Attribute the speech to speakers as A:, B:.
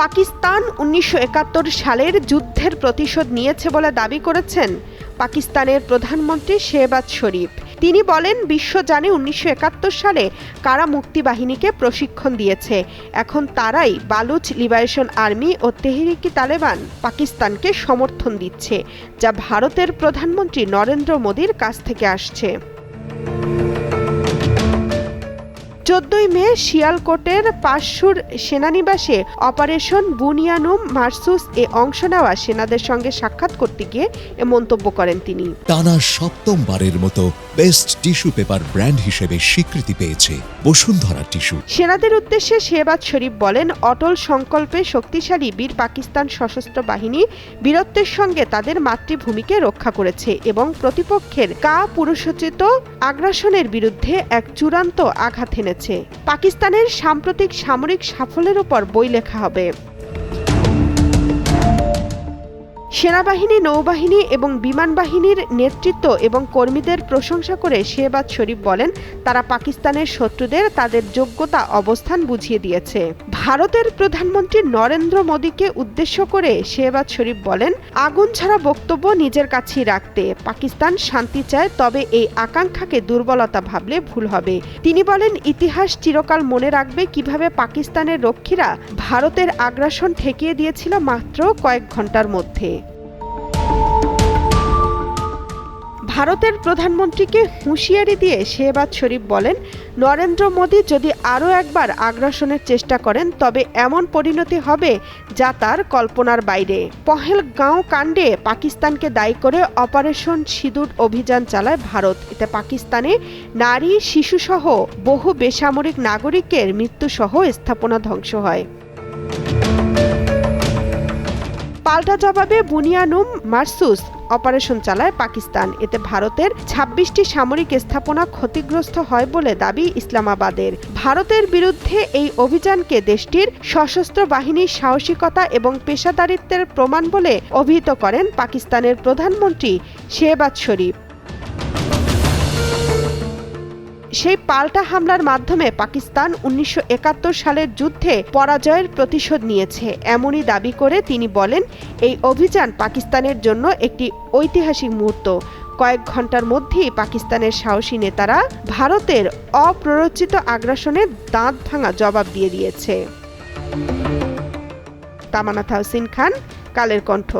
A: পাকিস্তান ১৯৭১ সালের যুদ্ধের প্রতিশোধ নিয়েছে বলে দাবি করেছেন পাকিস্তানের প্রধানমন্ত্রী শেহবাজ শরীফ। তিনি বলেন, বিশ্ব জানে ১৯৭১ সালে কারা মুক্তিবাহিনীকে প্রশিক্ষণ দিয়েছে। এখন তারাই বালুচ লিবারেশন আর্মি ও তেহরিকি তালেবান পাকিস্তানকে সমর্থন দিচ্ছে, যা ভারতের প্রধানমন্ত্রী নরেন্দ্র মোদীর কাছ থেকে আসছে। ১৪ মে শিয়ালকোটের পাঁশশুর সেনানিবাসে অপারেশন বুনিয়ানুম মারসুস এ অংশ নেওয়া সেনাদের সঙ্গে সাক্ষাৎ করতে গিয়ে এ মন্তব্য করেন তিনি।
B: টানা সপ্তমবারের মতো বেস্ট টিস্যু পেপার ব্র্যান্ড হিসেবে স্বীকৃতি পেয়েছে বসুন্ধরা টিস্যু।
A: সেনাদের উদ্দেশ্যে শেহবাজ শরীফ বলেন, অটল সংকল্পে শক্তিশালী বীর পাকিস্তান সশস্ত্র বাহিনী বীরত্বের সঙ্গে তাদের মাতৃভূমিকে রক্ষা করেছে এবং প্রতিপক্ষের পুরুষোচিত আগ্রাসনের বিরুদ্ধে এক চূড়ান্ত আঘাত এনেছে। পাকিস্তানের সাম্প্রতিক সামরিক সাফল্যের উপর বই লেখা হবে। সেনাবাহিনী, নৌবাহিনী এবং বিমান বাহিনীর নেতৃত্ব এবং কর্মীদের প্রশংসা করে শেহবাজ শরীফ বলেন, তারা পাকিস্তানের শত্রুদের তাদের যোগ্যতা অবস্থান বুঝিয়ে দিয়েছে। ভারতের প্রধানমন্ত্রী নরেন্দ্র মোদীকে উদ্দেশ্য করে শেহবাজ শরীফ বলেন, আগুন ছাড়া বক্তব্য নিজের কাছেই রাখতে। পাকিস্তান শান্তি চায়, তবে এই আকাঙ্ক্ষাকে দুর্বলতা ভাবলে ভুল হবে। তিনি বলেন, ইতিহাস চিরকাল মনে রাখবে কিভাবে পাকিস্তানের রক্ষীরা ভারতের আগ্রাসন ঠেকিয়ে দিয়েছিল মাত্র কয়েক ঘন্টার মধ্যে। ভারতের প্রধানমন্ত্রীকে হুঁশিয়ারি দিয়ে শেহবাজ শরীফ বলেন, নরেন্দ্র মোদী যদি আরও একবার আগ্রাসনের চেষ্টা করেন তবে এমন পরিণতি হবে যা তার কল্পনার বাইরে। পহেলগাঁও কাণ্ডে পাকিস্তানকে দায়ী করে অপারেশন সিঁদুর অভিযান চালায় ভারত। এতে পাকিস্তানে নারী, শিশুসহ বহু বেসামরিক নাগরিকের মৃত্যুসহ স্থাপনা ধ্বংস হয়। পাল্টা জবাবে বুনিয়ানুম মারসুস অপারেশন চালায় পাকিস্তান। এতে ভারতের ২৬টি সামরিক স্থাপনা ক্ষতিগ্রস্ত হয় বলে দাবি ইসলামাবাদের। ভারতের বিরুদ্ধে এই অভিযানকে দেশটির সশস্ত্র বাহিনীর সাহসিকতা এবং পেশাদারিত্বের প্রমাণ বলে অভিহিত করেন পাকিস্তানের প্রধানমন্ত্রী শেহবাজ শরীফ। সেই পাল্টা হামলার মাধ্যমে পাকিস্তান ১৯৭১ সালের যুদ্ধে পরাজয়ের প্রতিশোধ নিয়েছে এমনই দাবি করে তিনি বলেন, এই অভিযান পাকিস্তানের জন্য একটি ঐতিহাসিক মুহূর্ত। কয়েক ঘন্টার মধ্যেই পাকিস্তানের সাহসী নেতারা ভারতের অপ্ররোচিত আগ্রাসনের দাঁত ভাঙা জবাব দিয়ে দিয়েছে। তামান্না তাহসিন খান, কালের কণ্ঠ।